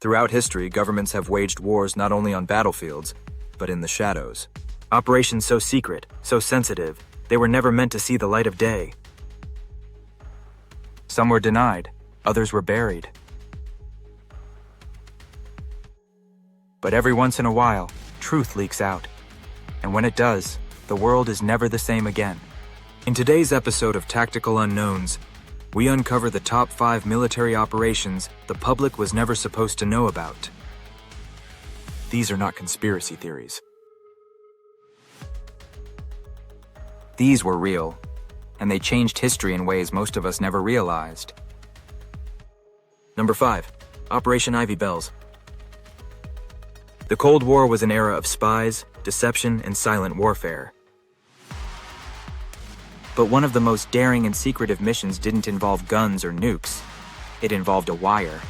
Throughout history, governments have waged wars not only on battlefields, but in the shadows. Operations so secret, so sensitive, they were never meant to see the light of day. Some were denied, others were buried. But every once in a while, truth leaks out. And when it does, the world is never the same again. In today's episode of Tactical Unknowns, we uncover the top 5 military operations the public was never supposed to know about. These are not conspiracy theories. These were real, and they changed history in ways most of us never realized. Number 5. Operation Ivy Bells. The Cold War was an era of spies, deception, and silent warfare. But one of the most daring and secretive missions didn't involve guns or nukes. It involved a wire.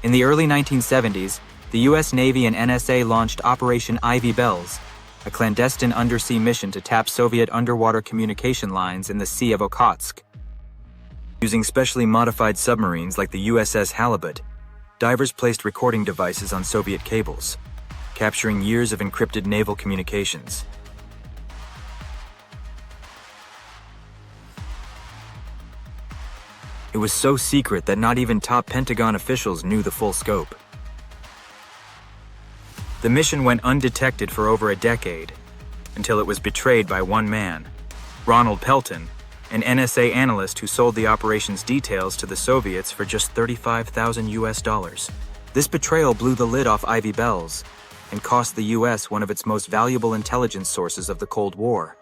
In the early 1970s, the US Navy and NSA launched Operation Ivy Bells, a clandestine undersea mission to tap Soviet underwater communication lines in the Sea of Okhotsk. Using specially modified submarines like the USS Halibut, divers placed recording devices on Soviet cables, capturing years of encrypted naval communications. It was so secret that not even top Pentagon officials knew the full scope. The mission went undetected for over a decade, until it was betrayed by one man, Ronald Pelton, an NSA analyst who sold the operation's details to the Soviets for just $35,000. This betrayal blew the lid off Ivy Bells and cost the US one of its most valuable intelligence sources of the Cold War.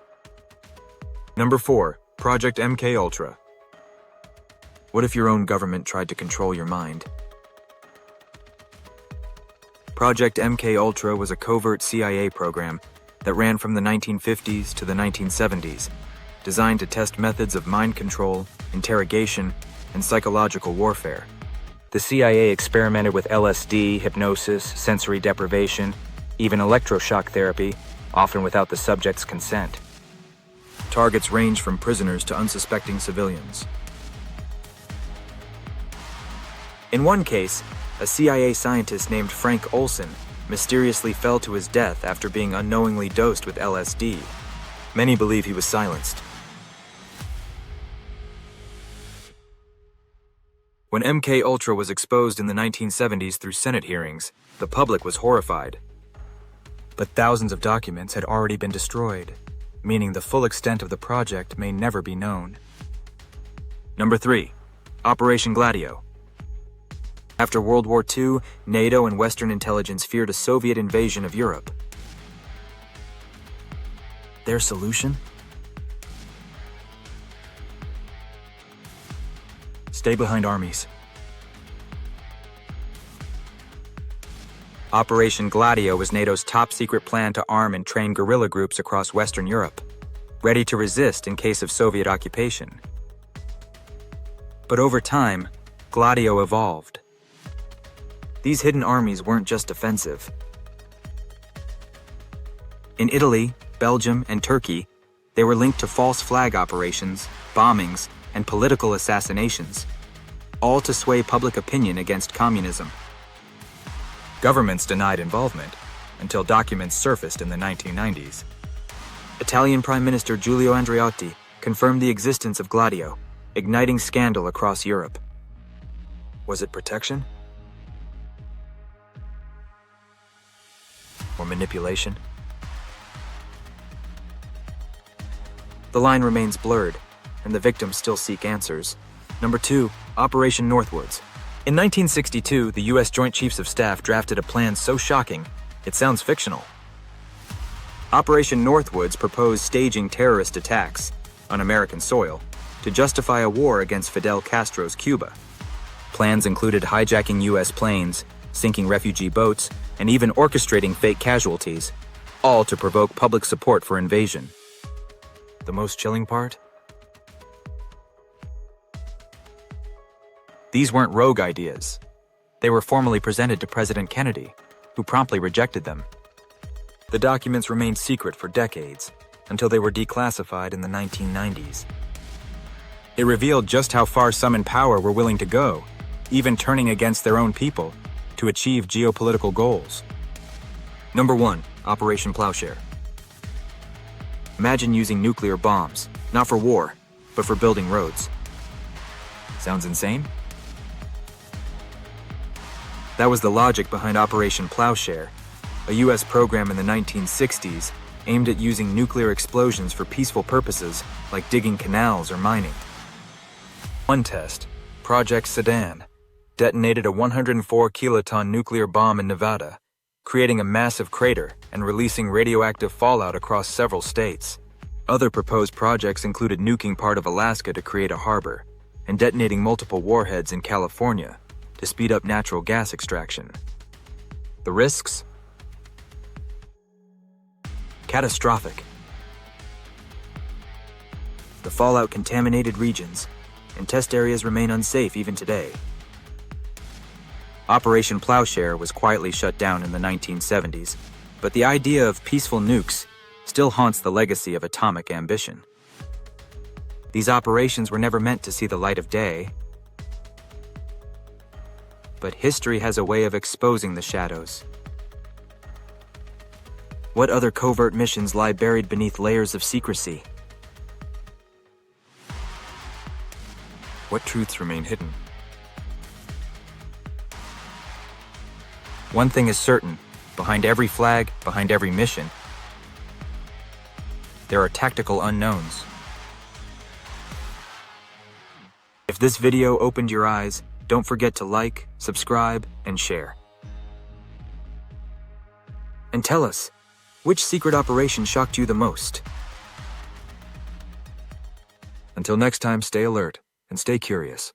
Number 4. Project MKUltra. What if your own government tried to control your mind? Project MKUltra was a covert CIA program that ran from the 1950s to the 1970s, designed to test methods of mind control, interrogation, and psychological warfare. The CIA experimented with LSD, hypnosis, sensory deprivation, even electroshock therapy, often without the subject's consent. Targets ranged from prisoners to unsuspecting civilians. In one case, a CIA scientist named Frank Olson mysteriously fell to his death after being unknowingly dosed with LSD. Many believe he was silenced. When MKUltra was exposed in the 1970s through Senate hearings, the public was horrified. But thousands of documents had already been destroyed, meaning the full extent of the project may never be known. Number 3. Operation Gladio. After World War II, NATO and Western intelligence feared a Soviet invasion of Europe. Their solution? Stay behind armies. Operation Gladio was NATO's top-secret plan to arm and train guerrilla groups across Western Europe, ready to resist in case of Soviet occupation. But over time, Gladio evolved. These hidden armies weren't just defensive. In Italy, Belgium, and Turkey, they were linked to false flag operations, bombings, and political assassinations, all to sway public opinion against communism. Governments denied involvement until documents surfaced in the 1990s. Italian Prime Minister Giulio Andreotti confirmed the existence of Gladio, igniting scandal across Europe. Was it protection? Or manipulation? The line remains blurred, and the victims still seek answers. Number 2. Operation Northwoods. In 1962, the U.S. Joint Chiefs of Staff drafted a plan so shocking, it sounds fictional. Operation Northwoods proposed staging terrorist attacks on American soil to justify a war against Fidel Castro's Cuba. Plans included hijacking U.S. planes, sinking refugee boats, and even orchestrating fake casualties, all to provoke public support for invasion. The most chilling part? These weren't rogue ideas. They were formally presented to President Kennedy, who promptly rejected them. The documents remained secret for decades, until they were declassified in the 1990s. It revealed just how far some in power were willing to go, even turning against their own people to achieve geopolitical goals. Number 1. Operation Plowshare. Imagine using nuclear bombs, not for war, but for building roads. Sounds insane? That was the logic behind Operation Plowshare, a US program in the 1960s aimed at using nuclear explosions for peaceful purposes like digging canals or mining. One test, Project Sedan, detonated a 104-kiloton nuclear bomb in Nevada, creating a massive crater and releasing radioactive fallout across several states. Other proposed projects included nuking part of Alaska to create a harbor, and detonating multiple warheads in California to speed up natural gas extraction. The risks? Catastrophic. The fallout contaminated regions, and test areas remain unsafe even today. Operation Plowshare was quietly shut down in the 1970s, but the idea of peaceful nukes still haunts the legacy of atomic ambition. These operations were never meant to see the light of day, but history has a way of exposing the shadows. What other covert missions lie buried beneath layers of secrecy? What truths remain hidden? One thing is certain, behind every flag, behind every mission, there are tactical unknowns. If this video opened your eyes, don't forget to like, subscribe, and share. And tell us, which secret operation shocked you the most? Until next time, stay alert and stay curious.